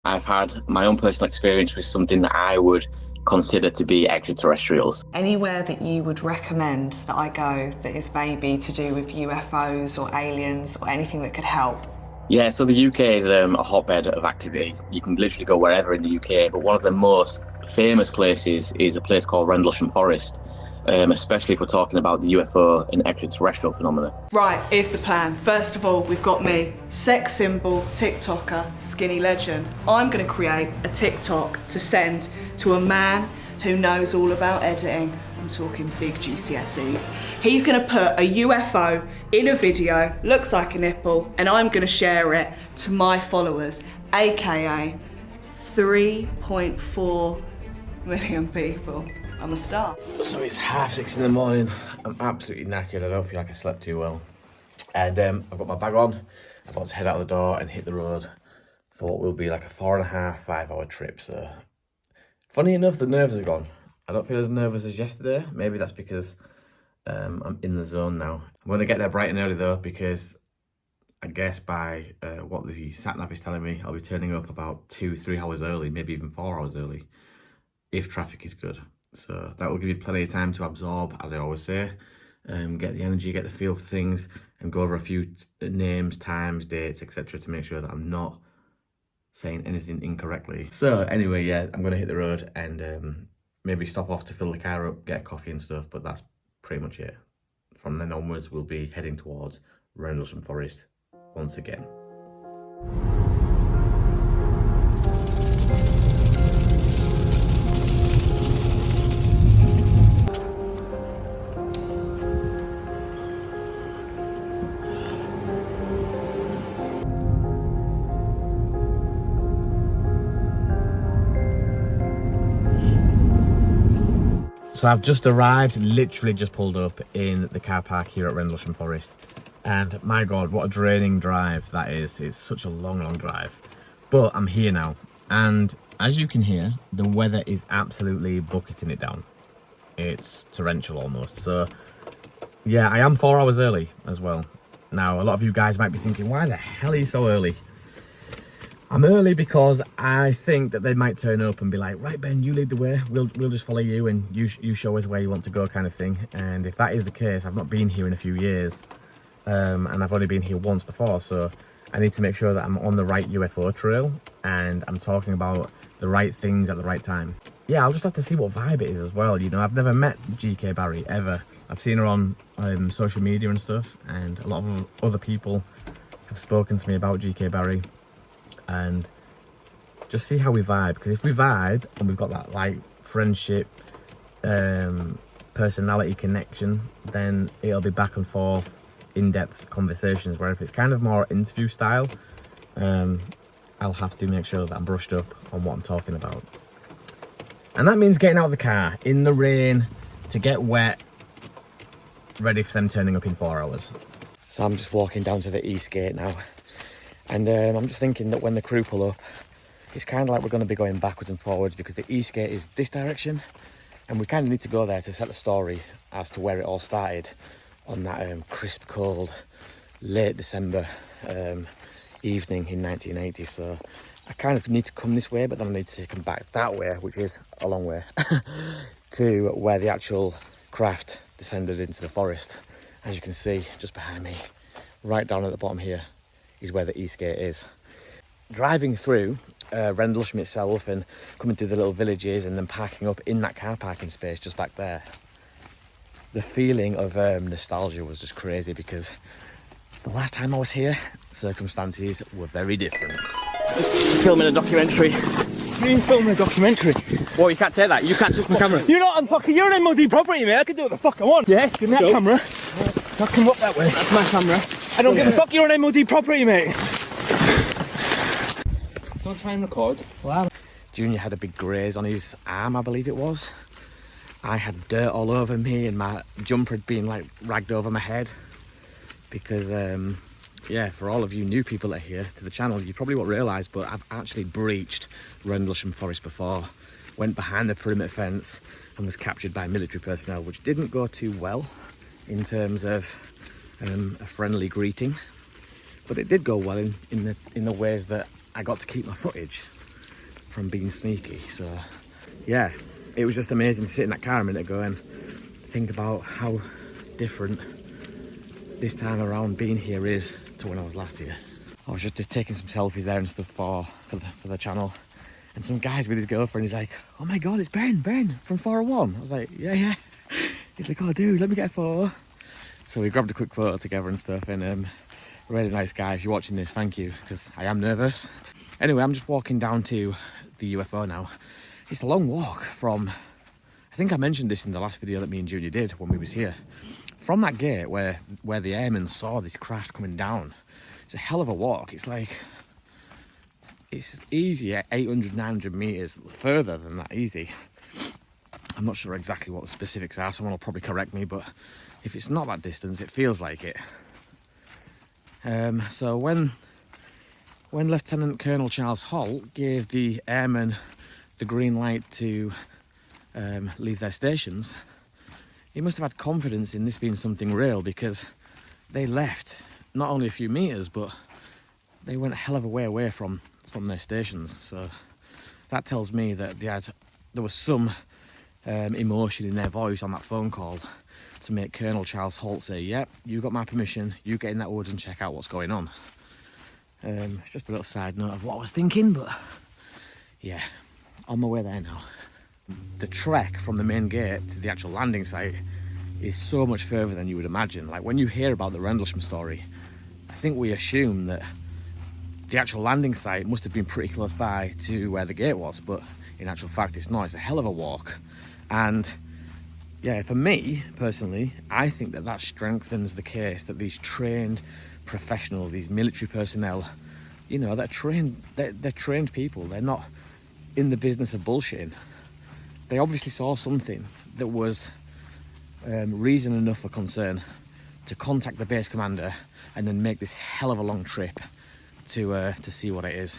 I've had my own personal experience with something that I would consider to be extraterrestrials. Anywhere that you would recommend that I go that is maybe to do with UFOs or aliens or anything that could help? Yeah, so the UK is a hotbed of activity. You can literally go wherever in the UK, but one of the most famous places is a place called Rendlesham Forest, especially if we're talking about the UFO and extraterrestrial phenomena. Right, here's the plan. First of all, we've got me, sex symbol, TikToker, skinny legend. I'm gonna create a TikTok to send to a man who knows all about editing. I'm talking big GCSEs. He's gonna put a UFO in a video, looks like a nipple, and I'm gonna share it to my followers, AKA 3.4 million people. I'm a star. So it's 6:30 in the morning. I'm absolutely knackered. I don't feel like I slept too well. And I've got my bag on. I'm about to head out the door and hit the road for what will be like a 4.5, 5-hour trip. So funny enough, the nerves are gone. I don't feel as nervous as yesterday. Maybe that's because I'm in the zone now. I'm going to get there bright and early though, because I guess by what the sat-nav is telling me, I'll be turning up about 2-3 hours early, maybe even 4 hours early, if traffic is good. So that will give me plenty of time to absorb, as I always say, get the energy, get the feel for things, and go over a few names, times, dates, etc. to make sure that I'm not saying anything incorrectly. So anyway, yeah, I'm going to hit the road and maybe stop off to fill the car up, get a coffee and stuff, but that's pretty much it. From then onwards, we'll be heading towards Rendlesham Forest once again. So I've just arrived, literally just pulled up in the car park here at Rendlesham Forest. And my God, what a draining drive that is. It's such a long, long drive. But I'm here now. And as you can hear, the weather is absolutely bucketing it down. It's torrential almost. So yeah, I am 4 hours early as well. Now, a lot of you guys might be thinking, why the hell are you so early? I'm early because I think that they might turn up and be like, right, Ben, you lead the way. We'll just follow you and you show us where you want to go, kind of thing. And if that is the case, I've not been here in a few years, and I've only been here once before, so I need to make sure that I'm on the right UFO trail and I'm talking about the right things at the right time. Yeah, I'll just have to see what vibe it is as well. You know, I've never met GK Barry ever. I've seen her on social media and stuff, and a lot of other people have spoken to me about GK Barry. And just see how we vibe, because if we vibe and we've got that like friendship, personality connection, then it'll be back and forth, in-depth conversations. Where if it's kind of more interview style, I'll have to make sure that I'm brushed up on what I'm talking about. And that means getting out of the car in the rain to get wet, ready for them turning up in 4 hours. So I'm just walking down to the east gate now. And I'm just thinking that when the crew pull up, it's kind of like we're going to be going backwards and forwards, because the east gate is this direction, and we kind of need to go there to set the story as to where it all started on that crisp, cold, late December evening in 1980. So I kind of need to come this way, but then I need to come back that way, which is a long way, to where the actual craft descended into the forest. As you can see, just behind me, right down at the bottom here, is where the east gate is. Driving through Rendlesham itself and coming through the little villages and then parking up in that car parking space just back there, the feeling of nostalgia was just crazy, because the last time I was here, circumstances were very different. Filming a documentary. You filming a documentary? Well, you can't take that. You can't touch my camera. You're not on fucking, you're on MOD property, mate. I can do what the fuck I want. Yeah, give me that camera. I'll come up that way. That's my camera. I don't give a fuck, you're on MOD property, mate. Don't try and record. Wow. Junior had a big graze on his arm, I believe it was. I had dirt all over me and my jumper had been like ragged over my head. Because, yeah, for all of you new people that are here to the channel, you probably won't realise, but I've actually breached Rendlesham Forest before. Went behind the perimeter fence and was captured by military personnel, which didn't go too well in terms of a friendly greeting, but it did go well in the ways that I got to keep my footage. from being sneaky. So yeah, it was just amazing to sit in that car a minute ago and think about how different this time around being here is to when I was last here. I was just taking some selfies there and stuff for the channel, and some guy's with his girlfriend. He's like, "Oh my god, it's Ben from 401." I was like, yeah. He's like, "Oh dude, let me get a photo." So we grabbed a quick photo together and stuff, and really nice guy. If you're watching this, thank you, because I am nervous. Anyway, I'm just walking down to the UFO now. It's a long walk from, I think I mentioned this in the last video that me and Junior did when we was here. From that gate where the airmen saw this craft coming down, it's a hell of a walk. It's like, it's easy at 800, 900 meters, further than that, easy. I'm not sure exactly what the specifics are, someone will probably correct me, but if it's not that distance, it feels like it. So when Lieutenant Colonel Charles Holt gave the airmen the green light to leave their stations, he must have had confidence in this being something real, because they left not only a few meters, but they went a hell of a way away from their stations. So that tells me that there was some emotion in their voice on that phone call to make Colonel Charles Holt say, "Yep, you got my permission, you get in that woods and check out what's going on." It's just a little side note of what I was thinking, but yeah, on my way there now. The trek from the main gate to the actual landing site is so much further than you would imagine. Like, when you hear about the Rendlesham story, I think we assume that the actual landing site must have been pretty close by to where the gate was, but in actual fact it's not. It's a hell of a walk. And yeah, for me personally, I think that strengthens the case that these trained professionals, these military personnel, you know, they're trained people. They're not in the business of bullshitting. They obviously saw something that was reason enough for concern to contact the base commander and then make this hell of a long trip to see what it is.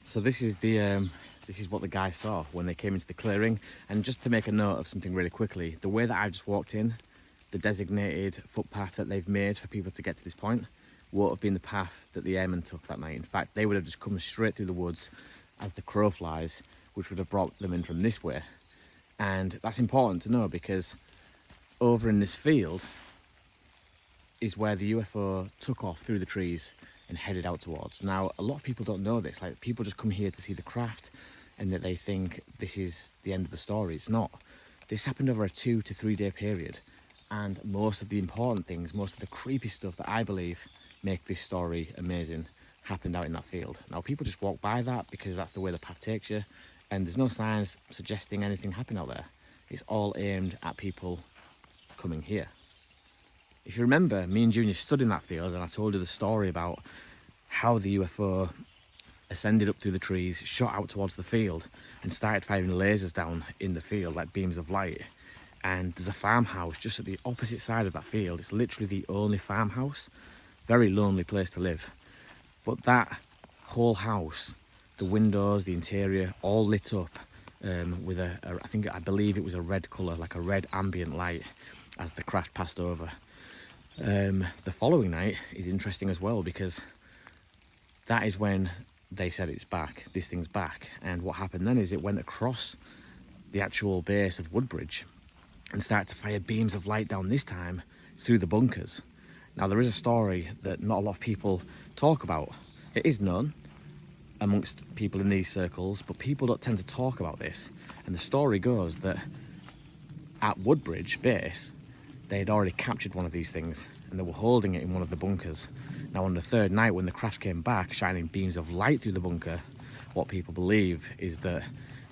So this is what the guy saw when they came into the clearing. And just to make a note of something really quickly, the way that I just walked in, the designated footpath that they've made for people to get to this point, won't have been the path that the airmen took that night. In fact, they would have just come straight through the woods as the crow flies, which would have brought them in from this way. And that's important to know, because over in this field is where the UFO took off through the trees and headed out towards. Now, a lot of people don't know this. Like, people just come here to see the craft and that they think this is the end of the story. It's not. This happened over a 2 to 3 day period, and most of the important things, most of the creepy stuff that I believe make this story amazing, happened out in that field. Now, people just walk by that because that's the way the path takes you, and there's no signs suggesting anything happened out there. It's all aimed at people coming here. If you remember, me and Junior stood in that field and I told you the story about how the UFO ascended up through the trees, shot out towards the field and started firing lasers down in the field like beams of light. And there's a farmhouse just at the opposite side of that field. It's literally the only farmhouse. Very lonely place to live. But that whole house, the windows, the interior, all lit up with I believe it was a red colour, like a red ambient light as the craft passed over. The following night is interesting as well, because that is when they said it's back, this thing's back. And what happened then is it went across the actual base of Woodbridge and started to fire beams of light down, this time through the bunkers. Now, there is a story that not a lot of people talk about. It is known amongst people in these circles, but people don't tend to talk about this. And the story goes that at Woodbridge base, they had already captured one of these things and they were holding it in one of the bunkers. Now, on the third night, when the craft came back, shining beams of light through the bunker, what people believe is that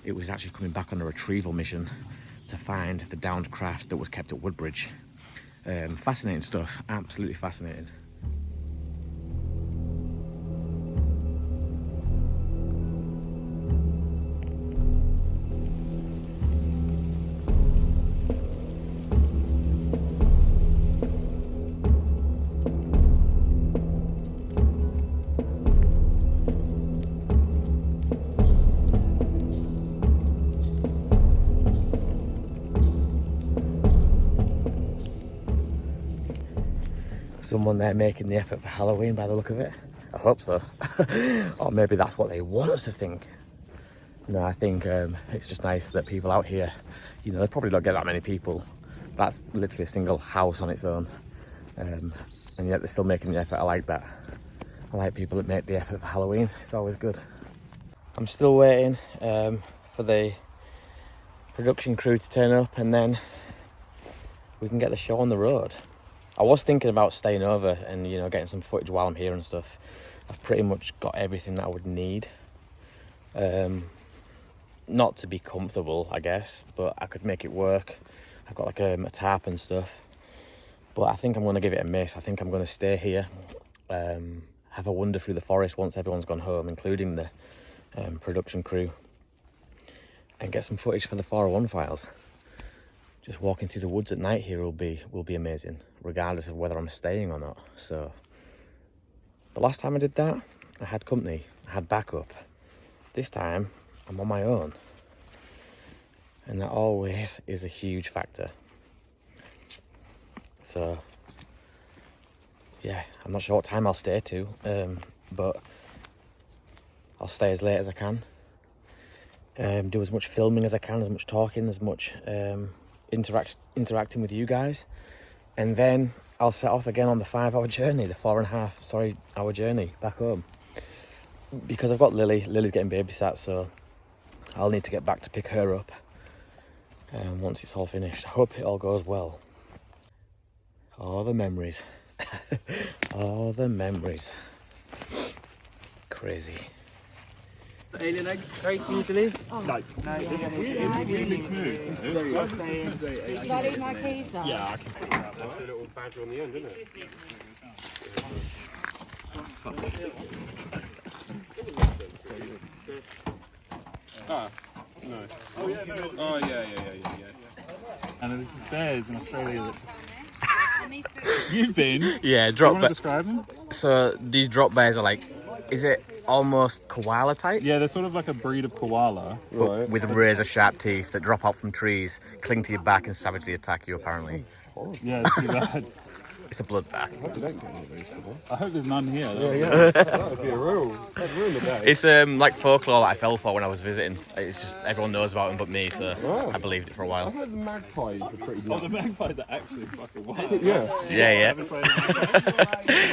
it was actually coming back on a retrieval mission to find the downed craft that was kept at Woodbridge. Fascinating stuff, absolutely fascinating. Someone there making the effort for Halloween by the look of it. I hope so. Or maybe that's what they want us to think. No, I think it's just nice that people out here, you know, they probably don't get that many people. That's literally a single house on its own. And yet they're still making the effort. I like that. I like people that make the effort for Halloween. It's always good. I'm still waiting for the production crew to turn up, and then we can get the show on the road. I was thinking about staying over and, you know, getting some footage while I'm here and stuff. I've pretty much got everything that I would need. Not to be comfortable, I guess, but I could make it work. I've got like a tarp and stuff. But I think I'm going to give it a miss. I think I'm going to stay here, have a wander through the forest once everyone's gone home, including the production crew, and get some footage for the 401 files. Just walking through the woods at night here will be amazing, regardless of whether I'm staying or not. So the last time I did that, I had company, I had backup. This time, I'm on my own. And that always is a huge factor. So, yeah, I'm not sure what time I'll stay to, but I'll stay as late as I can. Do as much filming as I can, as much talking, as much interacting with you guys. And then I'll set off again on the 5-hour journey, the 4.5 hour journey back home. Because I've got Lily. Lily's getting babysat, so I'll need to get back to pick her up once it's all finished. I hope it all goes well. Oh, the memories. Oh, the memories. Crazy. Alien egg rating usually? Oh. No. It's really smooth. Should I leave my keys down? Yeah, I can put that. That's a little badger on the end, isn't it? Ah, no. Oh, yeah, no. Oh, yeah. And there's bears in Australia that just... You've been? Yeah, Do you drop want to describe them? So these drop bears are like, is it almost koala type? Yeah, they're sort of like a breed of koala. But with razor sharp teeth that drop out from trees, cling to your back and savagely attack you, apparently. Yeah, it's too bad. It's a bloodbath. I hope there's none here. Yeah. That would be that'd ruin the day. It's like folklore that I fell for when I was visiting. It's just everyone knows about them but me, so I believed it for a while. I heard the magpies are pretty good. Oh, the magpies are actually fucking wild. Yeah.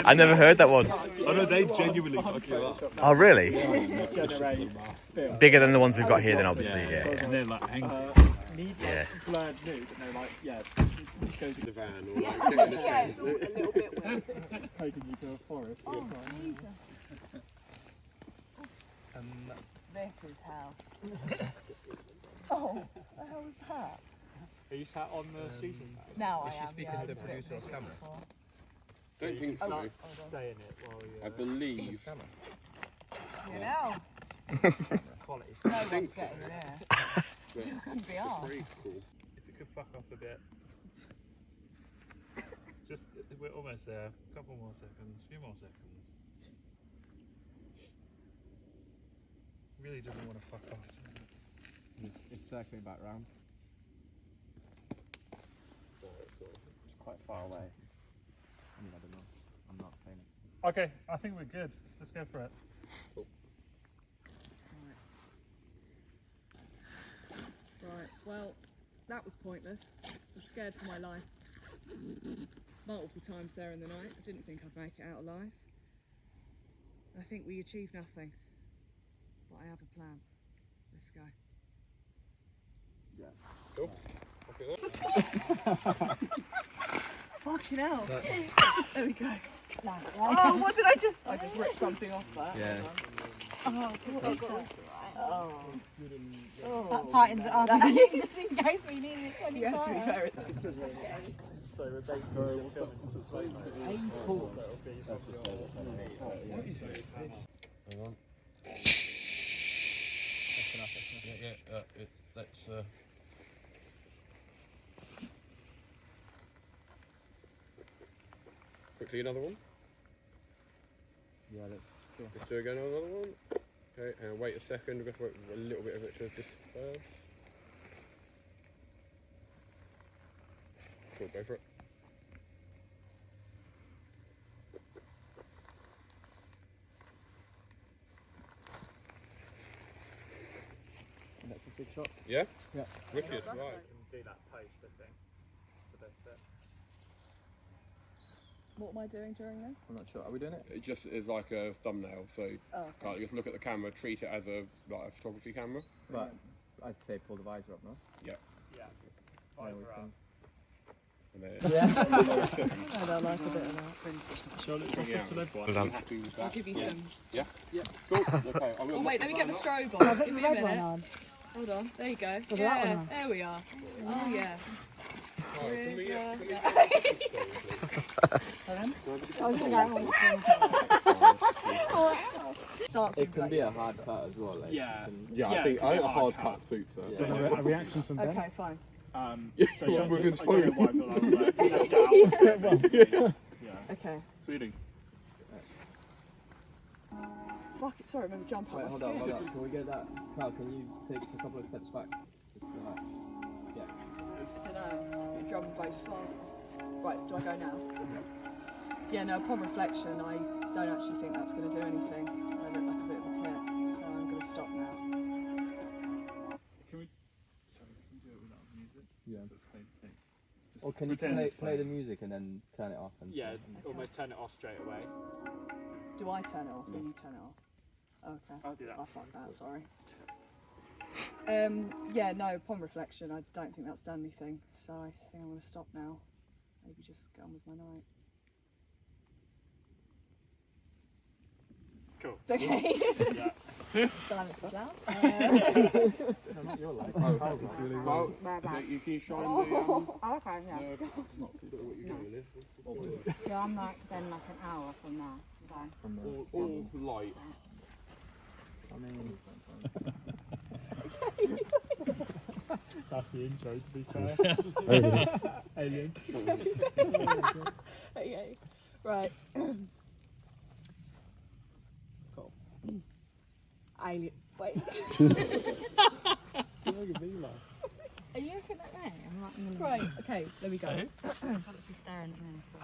I never heard that one. Oh no, they genuinely fuck you up. Oh, really? Bigger than the ones we've got here then, obviously, yeah. And they're like angry. Yeah. Blurred nude, and they're like, just go to the van or like get in the Yeah, it's all a little bit weird. taking you to a forest. Oh, Jesus. This is hell. Oh, the hell was that? Are you sat on the seating? Now I am. Is she speaking to the producer on camera? Don't think so. Saying it while you. I believe. You know. Quality. No one's getting in here. You couldn't be on. Pretty cool. If you could fuck off a bit. Just, we're almost there. A couple more seconds. A few more seconds. Really doesn't want to fuck off. It's circling back round. It's quite far away. I mean, I don't know. I'm not playing it. Okay, I think we're good. Let's go for it. Cool. Right, well, that was pointless. I was scared for my life. Multiple times there in the night. I didn't think I'd make it out alive. I think we achieved nothing. But I have a plan. Let's go. Yeah. Cool. Fucking hell. There we go. Oh, what did I just... I just ripped something off there. Yeah. Oh, what is that? Oh. That tightens it up. Just in case we need it any Yeah, to be time. fair, it's... So we're basically just filming to the slow mo. Hang on. Let's Quickly another one. yeah, Let's do again another one. Okay, and wait a second, we've got to wait a little bit of it to disperse. Cool, go for it. shot. Yeah? Yeah. Wicked, right. Do that post, I think. The best bit. What am I doing during this? I'm not sure. Are we doing it? It just is like a thumbnail, so Oh, okay. like, just look at the camera, treat it as a photography camera. But I'd say pull the visor up, no? Yeah. Yeah. Yeah, we Visor up. can- And then Yeah. I don't like a bit of that. Charlotte, what's the celeb one? happy with I'll that. give you some. Yeah? Yeah. Cool. Okay. I'm Oh wait, let me get the strobe on. Give me a minute. Hold on. There you go. Yeah, there we are. Oh yeah. It can be a hard cut as well. Like, Yeah. Yeah, I think a hard cut suits us. So a reaction from Ben? Okay, fine. So Yeah, yeah, with just, his I don't know why I thought that was like, let's get out. Yeah. Okay. Sweden. Fuck it. Sorry, I'm gonna jump Wait, up. hold on. Can we get that? Carl, can you take a couple of steps back? Just to like, yeah. I don't know. Your drum and bass far. Right, do I go now? Yeah, no, upon reflection, I don't actually think that's going to do anything. I look like a bit of a tit, so I'm going to stop now. Can we? Sorry, can we do it without music? Yeah. So it's clean. Thanks. Just Or can you pretend it's play the playing. music and then turn it off? And Yeah, almost turn it off straight away. Do I turn it off or you turn it off? Okay. I'll do that. I'll fuck that, sorry. Yeah, no, upon reflection, I don't think that's done anything, so I think I'm going to stop now. Maybe just get on with my night. Cool. Okay. Yeah. Silence was out. Not your life. Carl's is really well. You can shine the. Oh, okay, yeah. It's not too what you're doing. What was it? Yeah, I'm like then like an hour from now. So. All light. I mean, That's the intro, to be fair. Aliens. Okay, right. Cool. Alien. Wait. Are you looking at me? I'm like, Right, okay, there we go. She's staring at me. So.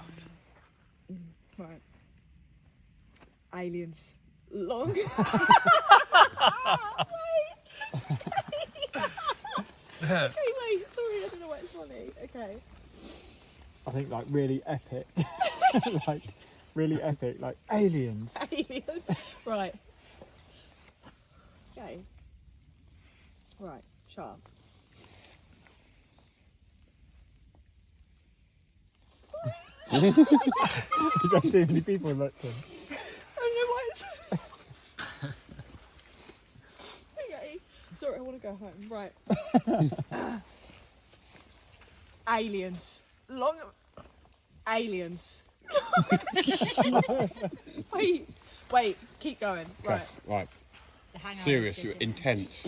Right. Aliens. Long. Okay, wait, sorry, I don't know why it's funny. Okay. I think like really epic, like really epic, like aliens. Alien. Right. Okay. Right, shut up. You got too many people looked in. I don't know why it's. Okay. Sorry, I want to go home. Right. Aliens. Long. Aliens. Wait, keep going. Right. Right. The hangover Serious. is You're good. intense.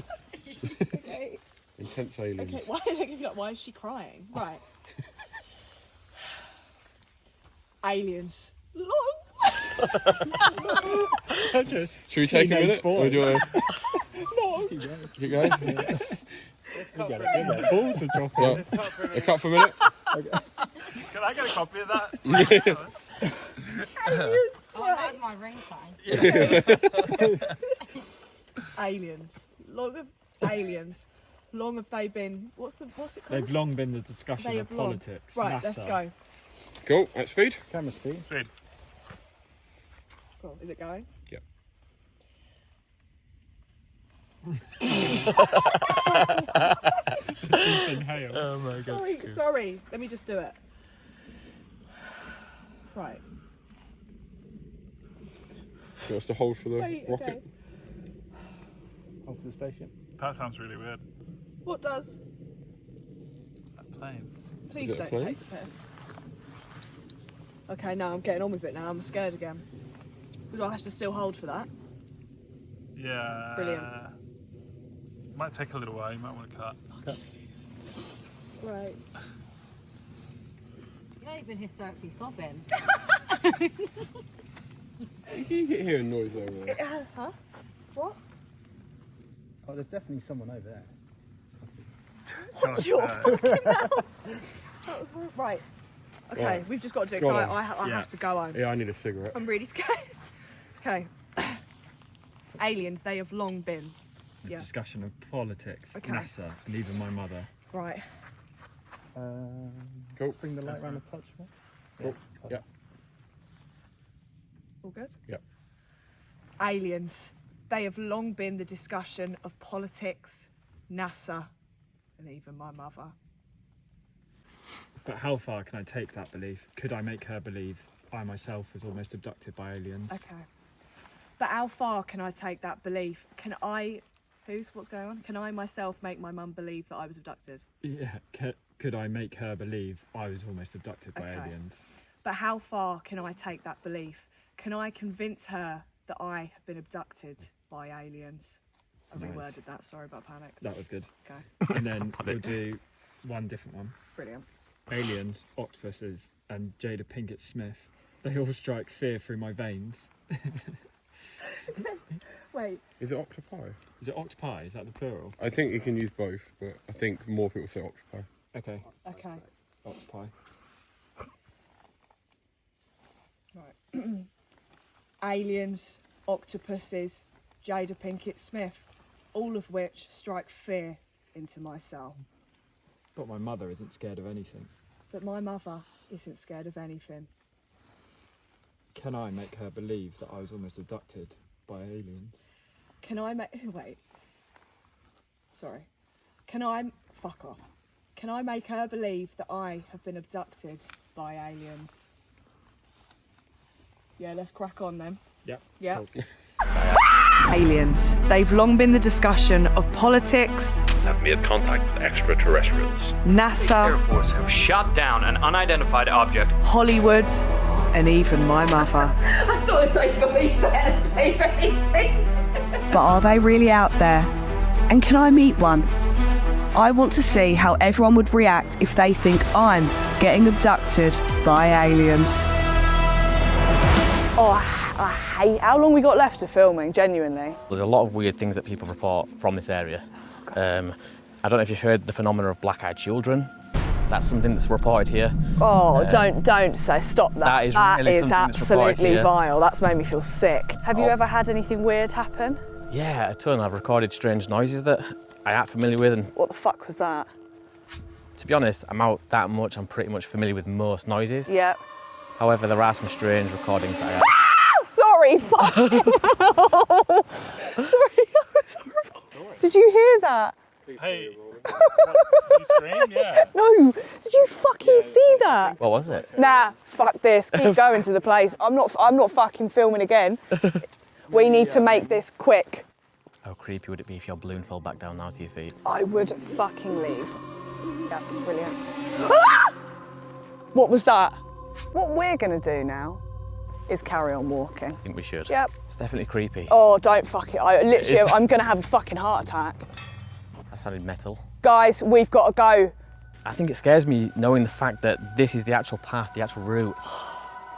Okay. Intense aliens. Okay, why are they giving up? Why is she crying? Right. Aliens. Long. Should we take a Teenage minute? boy. Or do you want to No. keep going? You get it, didn't it? Balls are dropping. Yeah. A cut for a minute? Can I get a copy of that? Oh, that was my ringtone. Aliens. Long have aliens. Long have they been? What's it called? They've long been the discussion They of have long. politics. Right, NASA. let's go. Cool. At speed? Camera speed. Speed. Cool. Is it going? Yep. Inhale. Oh my god. Sorry. Let me just do it. Right. So what's the hold for the Wait, rocket? okay. Hold for the spaceship. That sounds really weird. What does? That plane. Please Is it a don't plane? take the piss. Okay, no, I'm getting on with it now. I'm scared again. Do I have to still hold for that? Yeah. Brilliant. Might take a little while. You might want to cut. Right. You know you've been hysterically sobbing. You can hear a noise over there. Huh? What? Oh, there's definitely someone over there. Josh, Your fucking mouth. That was horrible. Right. Okay, Right. we've just got to do it. Go 'cause on. I Yeah. have to go home. Yeah, I need a cigarette. I'm really scared. Okay. Aliens, they have long been. the Yeah. discussion of politics, Okay. NASA, and even my mother. Right. Cool. Bring the light around a touch more. Cool. Yeah. All good? Yep. Aliens. They have long been the discussion of politics, NASA, and even my mother. But how far can I take that belief? Could I make her believe I myself was almost abducted by aliens? Okay. But how far can I take that belief? What's going on? Can I myself make my mum believe that I was abducted? Yeah. Could I make her believe I was almost abducted by Okay. aliens? But how far can I take that belief? Can I convince her that I have been abducted by aliens? I Nice. reworded that, sorry about panic. That was good. Okay, And then we'll do one different one. brilliant. Aliens, octopuses, and Jada Pinkett Smith. They all strike fear through my veins. Wait, Is it octopi? Is it octopi? Is that the plural? I think you can use both, but I think more people say octopi. Okay. okay. Octopi. Right. Aliens, octopuses, Jada Pinkett Smith, all of which strike fear into my soul. But my mother isn't scared of anything. But my mother isn't scared of anything. Can I make her believe that I was almost abducted by aliens? Can I make... Wait. Sorry. Fuck off. Can I make her believe that I have been abducted by aliens? Yeah, let's crack on then. Yep. Yeah. Cool. Aliens. They've long been the discussion of politics, Have made contact with extraterrestrials. Air NASA, Force have shot down an unidentified object. Hollywood, and even my mother. I thought if they believed that and believe anything. But are they really out there? And can I meet one? I want to see how everyone would react if they think I'm getting abducted by aliens. Oh, I hate... How long we got left of filming, genuinely? There's a lot of weird things that people report from this area. I don't know if you've heard the phenomenon of black-eyed children. That's something that's reported here. Oh, don't say, stop that. That is really is something that's reported absolutely here. vile. That's made me feel sick. Have you Oh. ever had anything weird happen? Yeah, a ton. I've recorded strange noises that I aren't familiar with, and What the fuck was that? to be honest, I'm out that much, I'm pretty much familiar with most noises. Yeah. However, there are some strange recordings that I have. Oh, sorry, fucking hell. Sorry, that was horrible. Did you hear that? Hey, you screamed? Yeah. No, did you fucking see that? What was it? Nah, fuck this. Keep going to the place. I'm not fucking filming again. We need to make this quick. How creepy would it be if your balloon fell back down now to your feet? I would fucking leave. Yeah, brilliant. Ah! What was that? What we're gonna do now is carry on walking. I think we should. Yep. It's definitely creepy. Oh, don't fuck it. I'm gonna have a fucking heart attack. That sounded metal. Guys, we've got to go. I think it scares me knowing the fact that this is the actual path, the actual route.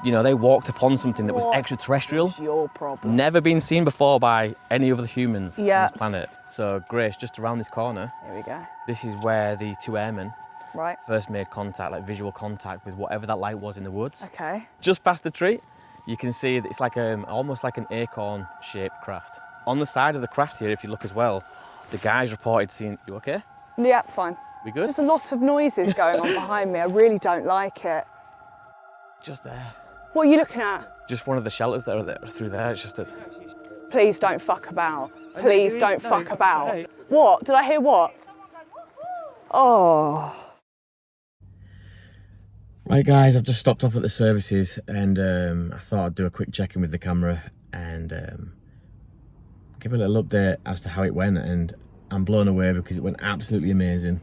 You know, they walked upon something that was What extraterrestrial, is your problem? never been seen before by any other humans Yeah. on this planet. So, Grace, just around this corner, Here we go. this is where the two airmen Right. first made contact, like visual contact with whatever that light was in the woods. Okay. Just past the tree, you can see that it's like almost like an acorn-shaped craft. On the side of the craft here, if you look as well, the guys reported seeing... You okay? Yeah, fine. We good? Just a lot of noises going on behind me. I really don't like it. Just there. What are you looking at? Just one of the shelters that are there, through there. It's just a... Please don't fuck about. Please don't fuck about. What? Did I hear what? Oh. Right, guys, I've just stopped off at the services and I thought I'd do a quick check-in with the camera and give a little update as to how it went, and I'm blown away because it went absolutely amazing.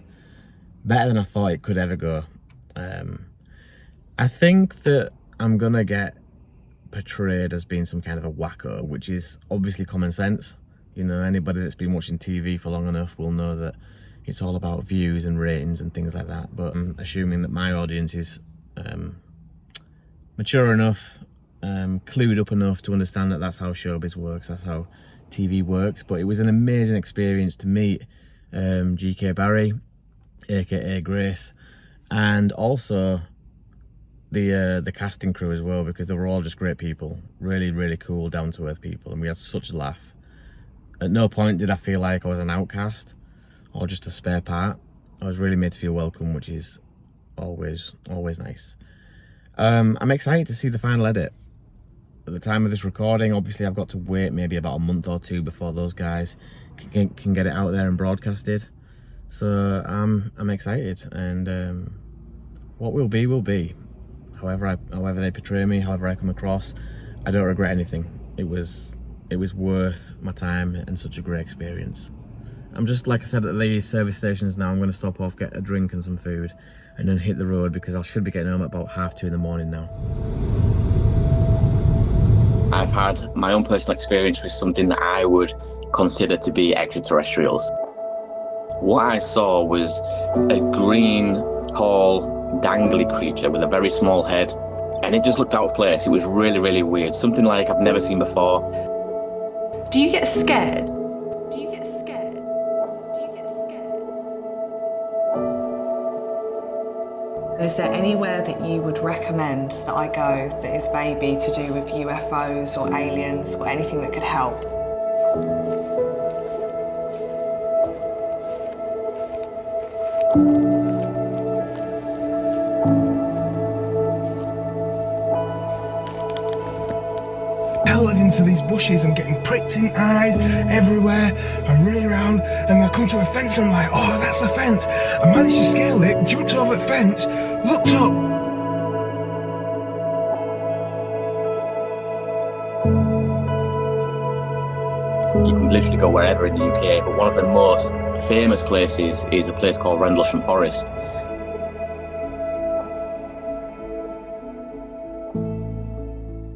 Better than I thought it could ever go. I think that I'm gonna get portrayed as being some kind of a wacko, which is obviously common sense. You know, anybody that's been watching TV for long enough will know that it's all about views and ratings and things like that. But I'm assuming that my audience is mature enough, clued up enough to understand that that's how showbiz works, that's how TV works. But it was an amazing experience to meet GK Barry, aka Grace, and also the casting crew as well, because they were all just great people, really cool, down to earth people, and we had such a laugh. At no point did I feel like I was an outcast or just a spare part. I was really made to feel welcome, which is always nice. I'm excited to see the final edit. At the time of this recording, obviously I've got to wait maybe about a month or two before those guys can get it out there and broadcasted. So I'm excited, and what will be will be. However they portray me, however I come across, I don't regret anything. It was worth my time and such a great experience. I'm just, like I said, at the service stations now. I'm going to stop off, get a drink and some food, and then hit the road because I should be getting home at about 2:30 in the morning now. I've had my own personal experience with something that I would consider to be extraterrestrials. What I saw was a green, tall, dangly creature with a very small head, and it just looked out of place. It was really, really weird. Something like I've never seen before. Do you get scared? Do you get scared? Do you get scared? And is there anywhere that you would recommend that I go that is maybe to do with UFOs or aliens or anything that could help? Pelted into these bushes and getting pricked in eyes everywhere and running around, and I come to a fence and I'm like, oh, that's a fence. I managed to scale it, jumped over the fence, looked up. You can literally go wherever in the UK, but one of the most famous places is a place called Rendlesham Forest.